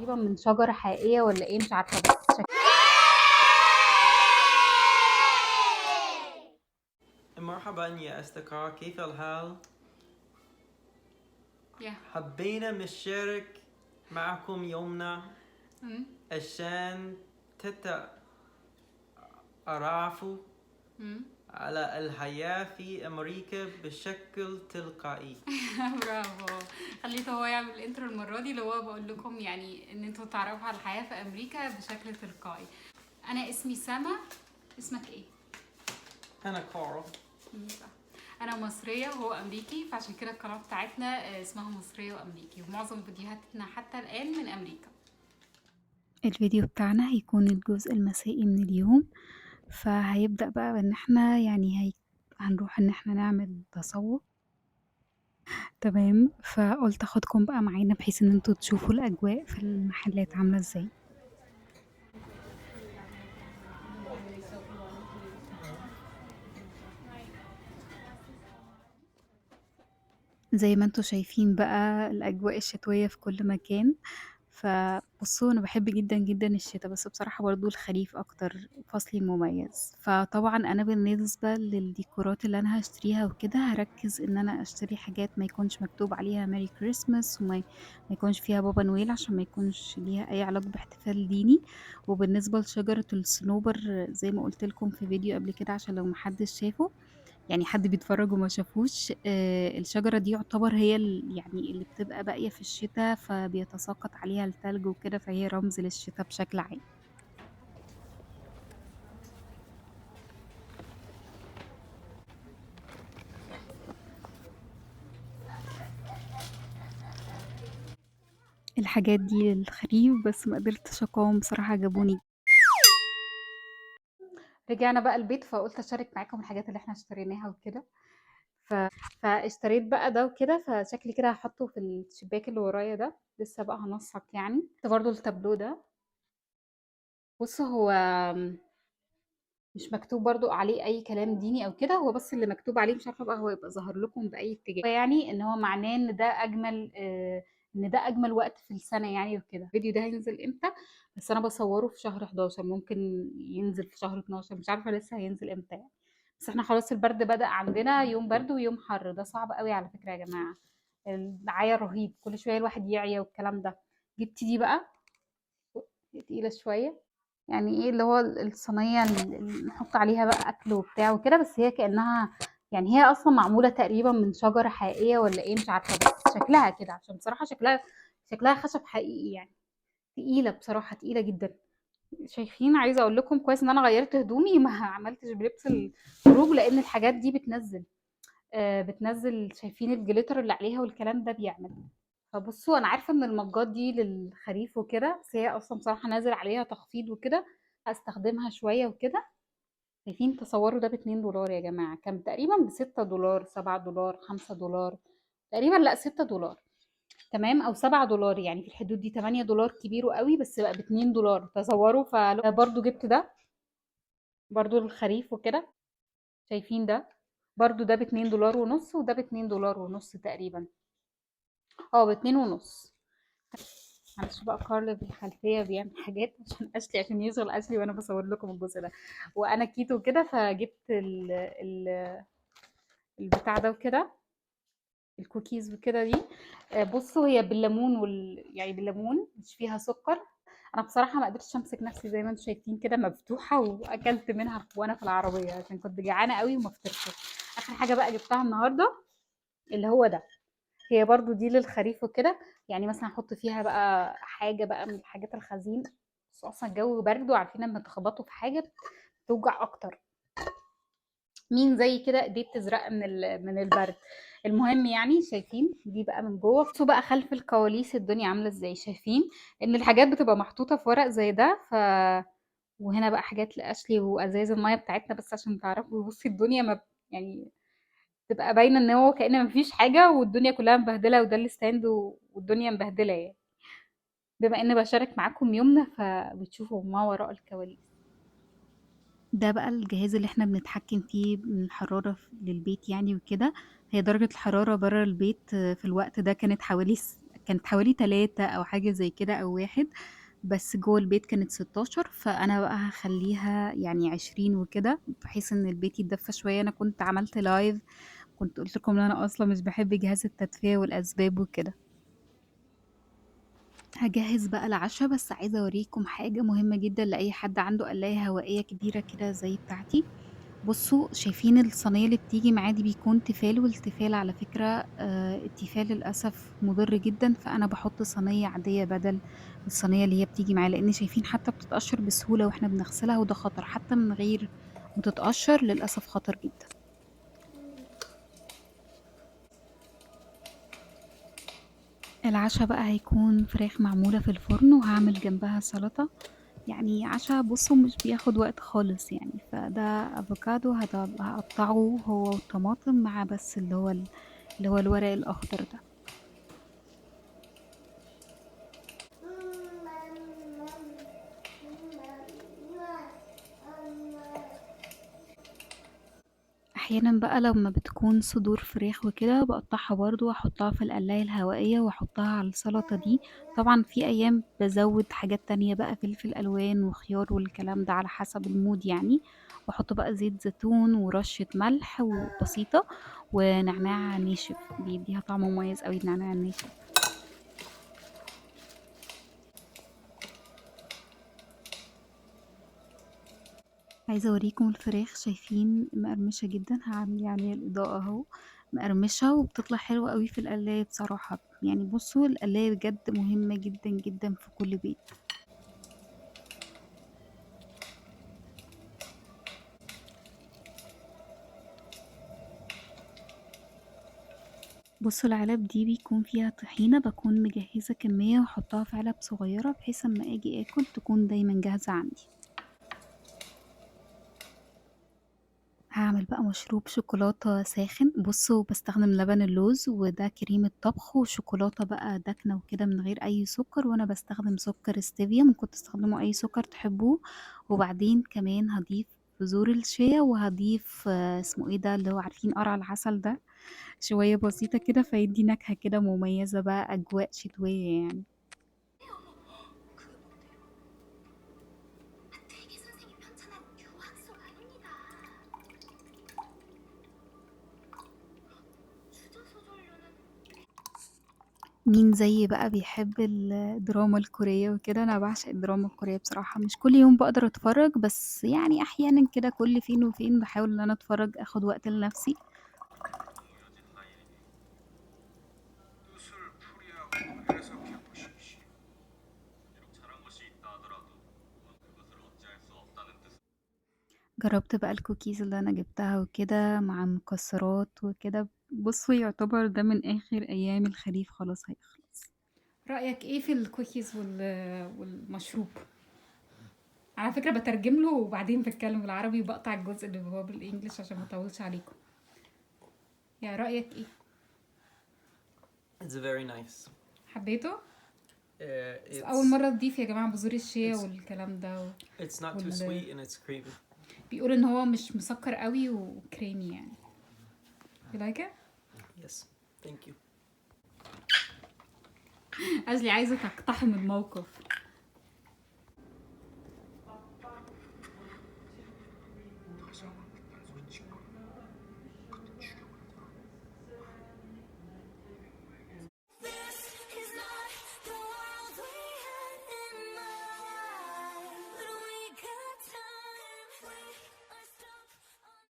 تقريبا من شجرة حقيقية ولا ايه مش عارفة بس مرحبا يا أصدقاء، كيف الحال؟ يا حبينا نشارك معكم يومنا مم. عشان تتعرفوا مم. على الحياة في أمريكا بشكل تلقائي. برافو. خليته هو يعمل الانترو المرة دي اللي هو بقول لكم يعني ان انتوا تعرفوا على الحياة في امريكا بشكل تلقائي. انا اسمي سما. اسمك ايه؟ أنا كارل. صح. انا مصرية وهو امريكي، فعشان كده القناة بتاعتنا اسمها مصرية وامريكي، ومعظم فيديوهاتنا حتى الان من امريكا. الفيديو بتاعنا هيكون الجزء المسائي من اليوم، فهيبدأ بقى بإن احنا هنروح إن احنا نعمل تسوق. تمام، فقلت اخدكم بقى معانا بحيث ان انتوا تشوفوا الأجواء في المحلات عاملة ازاي. زي ما انتوا شايفين بقى الأجواء الشتوية في كل مكان. فبصوا أنا بحب جدا جدا الشتاء، بس بصراحة برضو الخريف أكتر فصلي مميز. فطبعا أنا بالنسبة للديكورات اللي أنا هشتريها وكده هركز إن أنا أشتري حاجات ما يكونش مكتوب عليها ميري كريسماس، ما يكونش فيها بابا نويل عشان ما يكونش ليها أي علاقة باحتفال ديني. وبالنسبة لشجرة الصنوبر زي ما قلت لكم في فيديو قبل كده عشان لو محدش شافه، يعني حد بيتفرج وما شافوش، الشجرة دي يعتبر هي يعني اللي بتبقى باقية في الشتاء فبيتساقط عليها التلج وكده، فهي رمز للشتاء بشكل عام. الحاجات دي للخريف بس ما قدرتش اقاوم بصراحة، عجبوني. رجعنا بقى البيت فقلت اشارك معاكم الحاجات اللي احنا اشتريناها وكده. ف... فاشتريت بقى ده وكده، فشكلي كده هحطه في الشباك اللي ورايا ده، لسه بقى هنسق يعني. برضو التابلو ده، بص هو مش مكتوب برضو عليه اي كلام ديني او كده، هو بس اللي مكتوب عليه مش عارفه بقى هو يبقى ظاهر لكم باي اتجاه، يعني ان هو معناه ان ده اجمل ان ده اجمل وقت في السنه يعني وكده. الفيديو ده هينزل امتى؟ بس انا بصوره في شهر 11، ممكن ينزل في شهر 12، مش عارفه لسه هينزل امتى يعني. بس احنا خلاص البرد بدأ عندنا، يوم برد ويوم حر، ده صعب قوي على فكره يا جماعه. العيا رهيب، كل شويه الواحد يعيا والكلام ده. جبت دي بقى تقيله شويه، يعني ايه اللي هو الصينية اللي نحط عليها بقى أكل وبتاع وكده، بس هي كأنها يعني هي أصلا معمولة تقريبا من شجرة حقيقية ولا ايه مش عارفة، بس شكلها كده عشان بصراحة شكلها خشب حقيقي يعني. تقيلة بصراحة، تقيلة جدا. شايفين؟ عايزة أقول لكم كويس إن أنا غيرت هدومي ما عملتش بلبس الخروج، لأن الحاجات دي بتنزل بتنزل. شايفين الجليتر اللي عليها والكلام ده بيعمل. فبصوا انا عارفه ان المجات دي للخريف وكده، بس هي اصلا بصراحه نازل عليها تخفيض وكده، هستخدمها شويه وكده. شايفين؟ تصوروا ده ب2 دولار يا جماعه، كان تقريبا ب6 دولار، 7 دولار، 5 دولار تقريبا، لا 6 دولار. تمام، او 7 دولار يعني في الحدود دي. 8 دولار كبير قوي، بس بقى ب2 دولار، تصوروا. فبرضو جبت ده برضو للخريف وكده. شايفين ده؟ برضو ده ب2 دولار ونص، وده ب2 دولار ونص تقريبا، اه ب2 ونص. معلش بقى كارل في الخلفية بيعمل حاجات عشان أشلي، عشان يشغل أشلي وأنا بصور لكم الجزء ده. وأنا كيتو كده، فجبت البتاع ده وكده، الكوكيز وكده دي. بصوا هي بالليمون يعني بالليمون مش فيها سكر. انا بصراحه ما قدرتش امسك نفسي زي ما انتم شايفين كده مفتوحه، واكلت منها وانا في العربيه عشان كنت جعانه قوي وما فطرتش. اخر حاجه بقى جبتها النهارده اللي هو ده، هي برضو دي للخريف وكده. يعني مثلا احط فيها بقى حاجه بقى من الحاجات الخزين، بس اصلا الجو برد وعارفين لما تخبطوا في حاجه توجع اكتر. مين زي كده ايديه بتزرق من البرد. المهم يعني شايفين دي بقى من جوه. بصوا بقى خلف الكواليس الدنيا عامله ازاي. شايفين ان الحاجات بتبقى محطوطه في ورق زي ده. وهنا بقى حاجات لاشلي وازايز الميه بتاعتنا، بس عشان تعرفوا بصي الدنيا ما يعني تبقى باينه ان هو كأن مفيش حاجه والدنيا كلها مبهدله، وده الستاند والدنيا مبهدله يعني. بما اني بشارك معاكم يومنا فبتشوفوا ما وراء الكواليس. ده بقى الجهاز اللي احنا بنتحكم فيه من الحرارة للبيت يعني وكده. هي درجة الحرارة برا البيت في الوقت ده كانت حوالي كانت حوالي 3 أو حاجة زي كده أو 1 بس جوه البيت كانت 16 فأنا بقى هخليها يعني 20 وكده بحيث إن البيت يتدفى شوية. أنا كنت عملت لايف كنت قلت لكم إن أنا أصلا مش بحب جهاز التدفئة والأسباب وكده. هجهز بقى العشاء بس عايزة أوريكم حاجة مهمة جدا لأي حد عنده قلاية هوائية كبيرة كده زي بتاعتي. بصوا شايفين الصينية اللي بتيجي معاه دي بيكون تيفال والتيفال على فكرة التيفال للأسف مضر جدا فأنا بحط صينية عادية بدل الصينية اللي هي بتيجي معاه لأن شايفين حتى بتتقشر بسهولة واحنا بنغسلها وده خطر حتى من غير ما تتقشر للأسف خطر جدا. العشاء بقى هيكون فراخ معمولة في الفرن وهعمل جنبها سلطة يعني عشاء بصوا مش بياخد وقت خالص يعني فده افوكادو هقطعه هو والطماطم مع بس اللي هو الورق الاخضر ده. احيانا بقى لما بتكون صدور فراخ وكده بقطعها برضو واحطها في القلاية الهوائية واحطها على السلطة دي. طبعا في ايام بزود حاجات تانية بقى فلفل الوان وخيار والكلام ده على حسب المود يعني واحط بقى زيت زيتون ورشة ملح وبسيطة ونعناع ناشف بيديها طعم مميز قوي النعناع الناشف. عايزة اوريكم الفراخ شايفين مقرمشة جدا هعمل يعني الإضاءة اهو مقرمشة وبتطلع حلوة قوي في القلاية بصراحة يعني بصوا القلاية بجد مهمة جدا جدا في كل بيت. بصوا العلب دي بيكون فيها طحينة بكون مجهزة كمية واحطها في علب صغيرة بحيث اما اجي اكل تكون دايما جاهزة عندي. هاعمل بقى مشروب شوكولاتة ساخن بصوا بستخدم لبن اللوز وده كريمة طبخ وشوكولاتة بقى داكنة وكده من غير أي سكر وأنا بستخدم سكر ستيفيا ممكن تستخدموا أي سكر تحبوه. وبعدين كمان هضيف بذور الشيا وهضيف اسمه ايه ده اللي هو عارفين قرع العسل ده شوية بسيطة كده فيدي نكهة كده مميزة بقى أجواء شتوية يعني. مين زيي بقى بيحب الدراما الكورية وكده أنا بعشق الدراما الكورية بصراحة مش كل يوم بقدر أتفرج بس يعني أحيانا كده كل فين وفين بحاول إن أنا أتفرج أخد وقت لنفسي. جربت بقى الكوكيز اللي أنا جبتها وكده مع مكسرات وكده بصوا يعتبر ده من آخر أيام الخريف خلاص هيخلص. رأيك ايه في الكوكيز والمشروب؟ على فكرة بترجم له وبعدين بتكلم بالعربي وبقطع الجزء اللي هو بالانجلش عشان ما اطولش عليكم. يا رأيك ايه؟ It's very nice. حبيته؟ بس أول It's مرة تضيف يا جماعة بذور الشيا it's والكلام ده it's not too وال... sweet and it's creamy. بيقول ان هو مش مسكر قوي وكريمي يعني. You like it؟ Yes. Thank you. أجلي عايزة تقتحم الموقف.